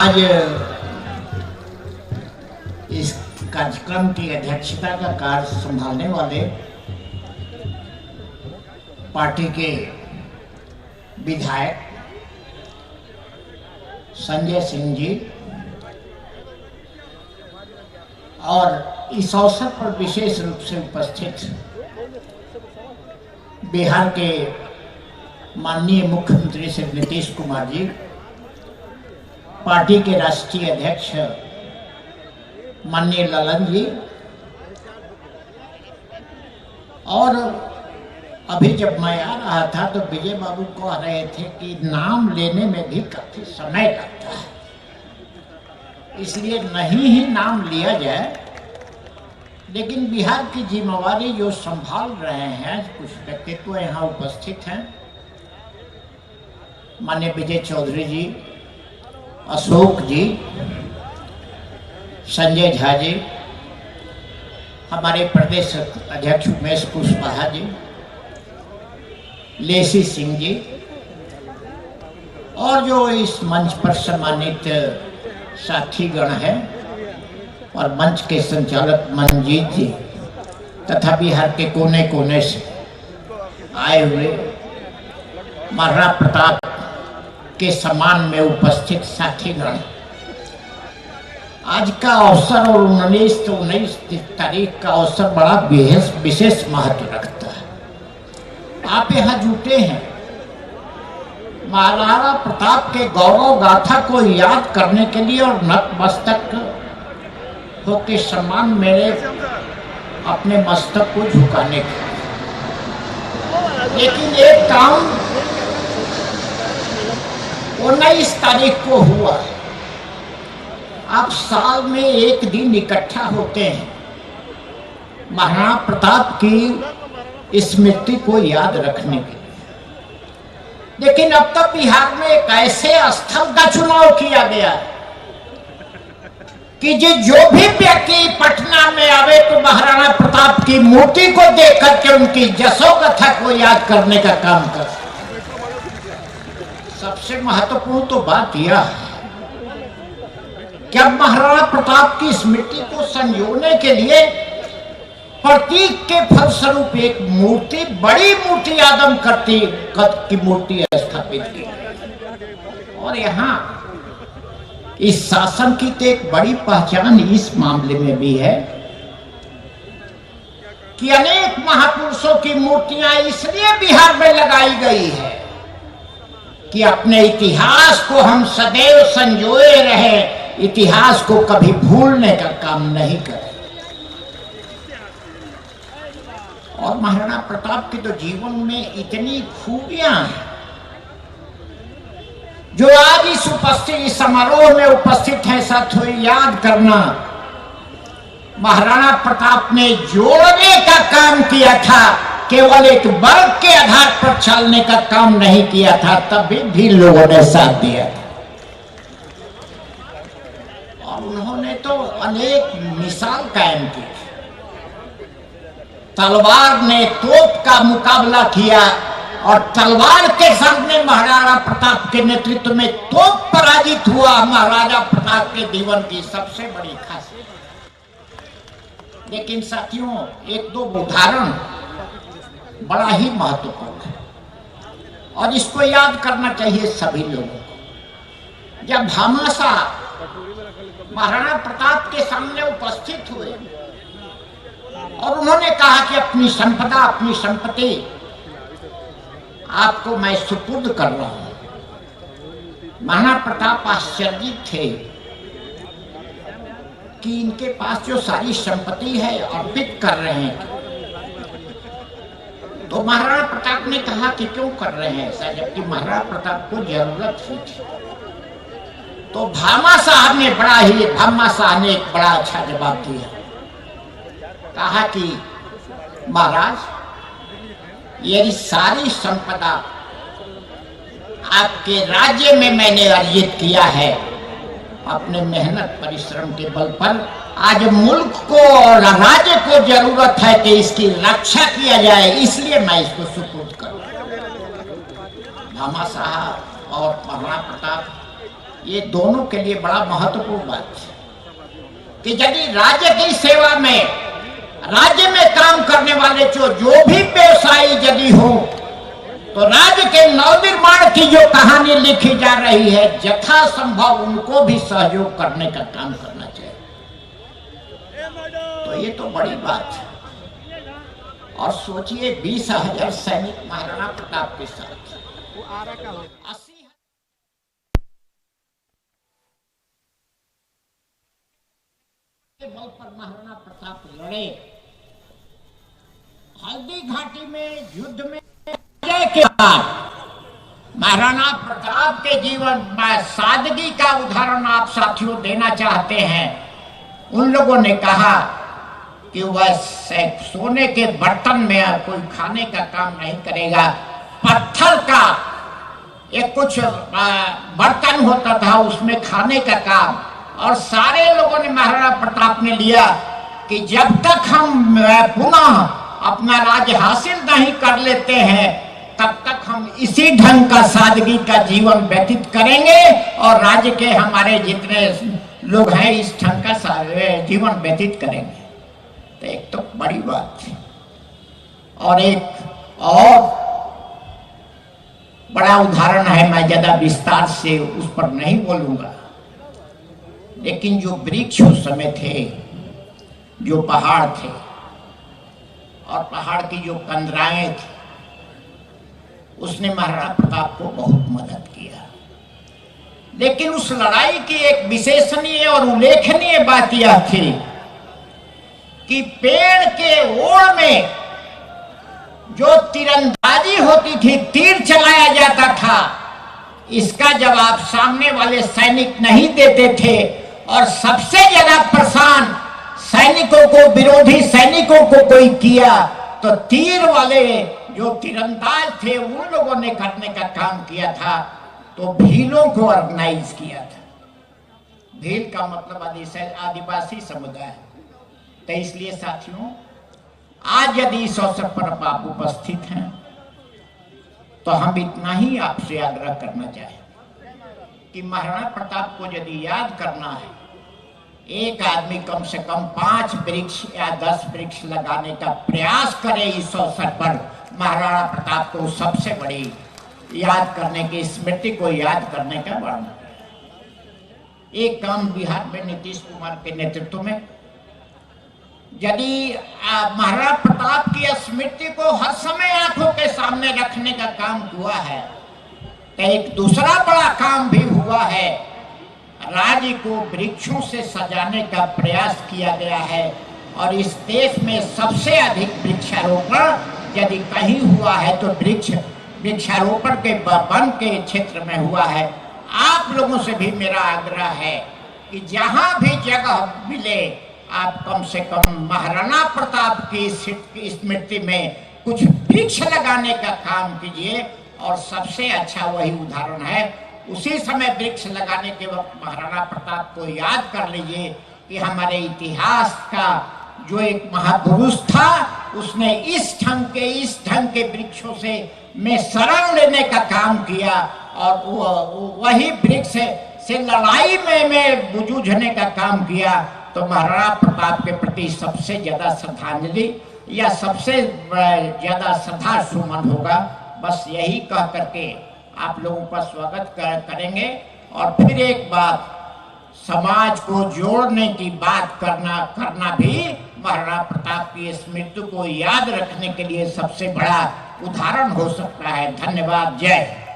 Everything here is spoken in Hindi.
आज इस कार्यक्रम की अध्यक्षता का कार्य संभालने वाले पार्टी के विधायक संजय सिंह जी और इस अवसर पर विशेष रूप से उपस्थित बिहार के माननीय मुख्यमंत्री श्री नीतीश कुमार जी, पार्टी के राष्ट्रीय अध्यक्ष माननीय ललन जी, और अभी जब मैं आ रहा था तो विजय बाबू कह रहे थे कि नाम लेने में भी काफी समय लगता है, इसलिए नहीं ही नाम लिया जाए। लेकिन बिहार की जिम्मेवारी जो संभाल रहे हैं कुछ व्यक्तित्व यहाँ उपस्थित हैं, माननीय विजय चौधरी जी, अशोक जी, संजय झा जी, हमारे प्रदेश अध्यक्ष उमेश कुशवाहा जी, लेसी सिंह जी, और जो इस मंच पर सम्मानित साथीगण हैं और मंच के संचालक मंजीत जी तथा बिहार के कोने कोने से आए हुए महाराणा प्रताप के सम्मान में उपस्थित साथीगण, आज का अवसर और 19 तारीख का अवसर बड़ा विशेष महत्व रखता है। आप यहाँ जुटे हैं महाराणा प्रताप के गौरव गाथा को याद करने के लिए और नतमस्तक होकर सम्मान मेरे अपने मस्तक को झुकाने के लिए। लेकिन एक काम 19 तारीख को हुआ। आप साल में एक दिन इकट्ठा होते हैं महाराणा प्रताप की स्मृति को याद रखने के लिए। लेकिन अब तक बिहार में एक ऐसे स्थल का चुनाव किया गया है कि जो भी व्यक्ति पटना में आवे तो महाराणा प्रताप की मूर्ति को देख करके उनकी जसोकथा को याद करने का काम कर। सबसे महत्वपूर्ण तो बात यह है कि अब महाराणा प्रताप की स्मृति को संजोने के लिए प्रतीक के फलस्वरूप एक मूर्ति, बड़ी मूर्ति आदम करती कद की मूर्ति स्थापित की। और यहाँ इस शासन की तो एक बड़ी पहचान इस मामले में भी है कि अनेक महापुरुषों की मूर्तियां इसलिए बिहार में लगाई गई है कि अपने इतिहास को हम सदैव संजोए रहे, इतिहास को कभी भूलने का काम नहीं करें। और महाराणा प्रताप के तो जीवन में इतनी खूबियां हैं जो आज इस समारोह में उपस्थित हैं साथियों, याद करना। महाराणा प्रताप ने जोड़ने का काम किया था, केवल एक वर्ग के आधार पर चलने का काम नहीं किया था, तभी भी लोगों ने साथ दिया था। और उन्होंने तो अनेक मिसाल कायम की। तलवार ने तोप का मुकाबला किया और तलवार के सामने महाराणा प्रताप के नेतृत्व में तोप पराजित हुआ। महाराजा प्रताप के जीवन की सबसे बड़ी खासियत। लेकिन साथियों, एक दो उदाहरण बड़ा ही महत्वपूर्ण है और इसको याद करना चाहिए सभी लोगों को। जब भामाशाह महाराणा प्रताप के सामने उपस्थित हुए और उन्होंने कहा कि अपनी संपदा, अपनी संपत्ति आपको मैं सुपुर्द कर रहा हूं। महाराणा प्रताप आश्चर्यचकित थे कि इनके पास जो सारी संपत्ति है अर्पित कर रहे हैं। तो महाराणा प्रताप ने कहा कि क्यों कर रहे हैं ऐसा, जबकि महाराणा प्रताप को जरूरत ही थी। तो भामाशाह ने एक बड़ा अच्छा जवाब दिया। कहा कि महाराज, ये सारी संपदा आपके राज्य में मैंने अर्जित किया है अपने मेहनत परिश्रम के बल पर। आज मुल्क को और राज्य को जरूरत है कि इसकी रक्षा किया जाए, इसलिए मैं इसको सुपुर्द करूं। भामाशाह और महाराणा प्रताप ये दोनों के लिए बड़ा महत्वपूर्ण बात है कि यदि राज्य की सेवा में, राज्य में काम करने वाले जो भी व्यवसायी यदि हो, तो राज्य के नवनिर्माण की जो कहानी लिखी जा रही है, यथासंभव उनको भी सहयोग करने का काम करना चाहिए। तो ये तो बड़ी बात है। और सोचिए 20,000 सैनिक महाराणा प्रताप के साथ, 80 के बल पर महाराणा प्रताप लड़े। हल्दी घाटी में युद्ध में विजय के बाद महाराणा प्रताप के जीवन में सादगी का उदाहरण आप साथियों देना चाहते हैं। उन लोगों ने कहा कि वह सोने के बर्तन में कोई खाने का काम नहीं करेगा, पत्थर का एक कुछ बर्तन होता था उसमें खाने का काम। और सारे लोगों ने, महाराणा प्रताप ने लिया कि जब तक हम पुनः अपना राज्य हासिल नहीं कर लेते हैं तब तक हम इसी ढंग का सादगी का जीवन व्यतीत करेंगे और राज्य के हमारे जितने लोग हैं इस ढंग का जीवन व्यतीत करेंगे। तो एक तो बड़ी बात थी। और एक और बड़ा उदाहरण है, मैं ज्यादा विस्तार से उस पर नहीं बोलूंगा, लेकिन जो वृक्ष उस समय थे, जो पहाड़ थे और पहाड़ की जो कंदराएं थी, उसने महाराणा प्रताप को बहुत मदद किया। लेकिन उस लड़ाई की एक विशेषणीय और उल्लेखनीय बात यह थी कि पेड़ के ओड़ में जो तीरंदाजी होती थी, तीर चलाया जाता था, इसका जवाब सामने वाले सैनिक नहीं देते थे। और सबसे ज्यादा परेशान सैनिकों को, विरोधी सैनिकों को कोई किया तो तीर वाले जो तीरंदाज थे उन लोगों ने करने का काम किया था। तो भीलों को ऑर्गेनाइज किया था। भील का मतलब आदिवासी समुदाय। तो इसलिए साथियों, आज यदि इस अवसर पर आप उपस्थित हैं तो हम इतना ही आपसे आग्रह करना चाहें कि महाराणा प्रताप को यदि याद करना है, एक आदमी कम से कम 5 वृक्ष या 10 वृक्ष लगाने का प्रयास करे। इस अवसर पर महाराणा प्रताप को सबसे बड़ी याद करने की, स्मृति को याद करने का वर्णन। एक काम बिहार में नीतीश कुमार के नेतृत्व में यदि महाराणा प्रताप की स्मृति को हर समय आंखों के सामने रखने का काम हुआ है, तो एक दूसरा बड़ा काम भी हुआ है। राज्य को वृक्षों से सजाने का प्रयास किया गया है और इस देश में सबसे अधिक वृक्षारोपण यदि कहीं हुआ है तो वृक्षारोपण के वन के क्षेत्र में हुआ है। आप लोगों से भी मेरा आग्रह है कि जहां भी जगह मिले आप कम से कम महाराणा प्रताप की स्मृति में कुछ वृक्ष लगाने का काम कीजिए। और सबसे अच्छा वही उदाहरण है, उसी समय वृक्ष लगाने के वक्त महाराणा प्रताप को याद कर लीजिए कि हमारे इतिहास का जो एक महापुरुष था, उसने इस ढंग के वृक्षों से में शरण लेने का काम किया और वही वृक्ष से लड़ाई में जूझने का काम किया। तो महाराणा प्रताप के प्रति सबसे ज्यादा श्रद्धांजलि या सबसे ज्यादा श्रद्धा सुमन होगा। बस यही कह करके आप लोगों का स्वागत करेंगे। और फिर एक बात, समाज को जोड़ने की बात करना भी महाराणा प्रताप की स्मृति को याद रखने के लिए सबसे बड़ा उदाहरण हो सकता है। धन्यवाद। जय।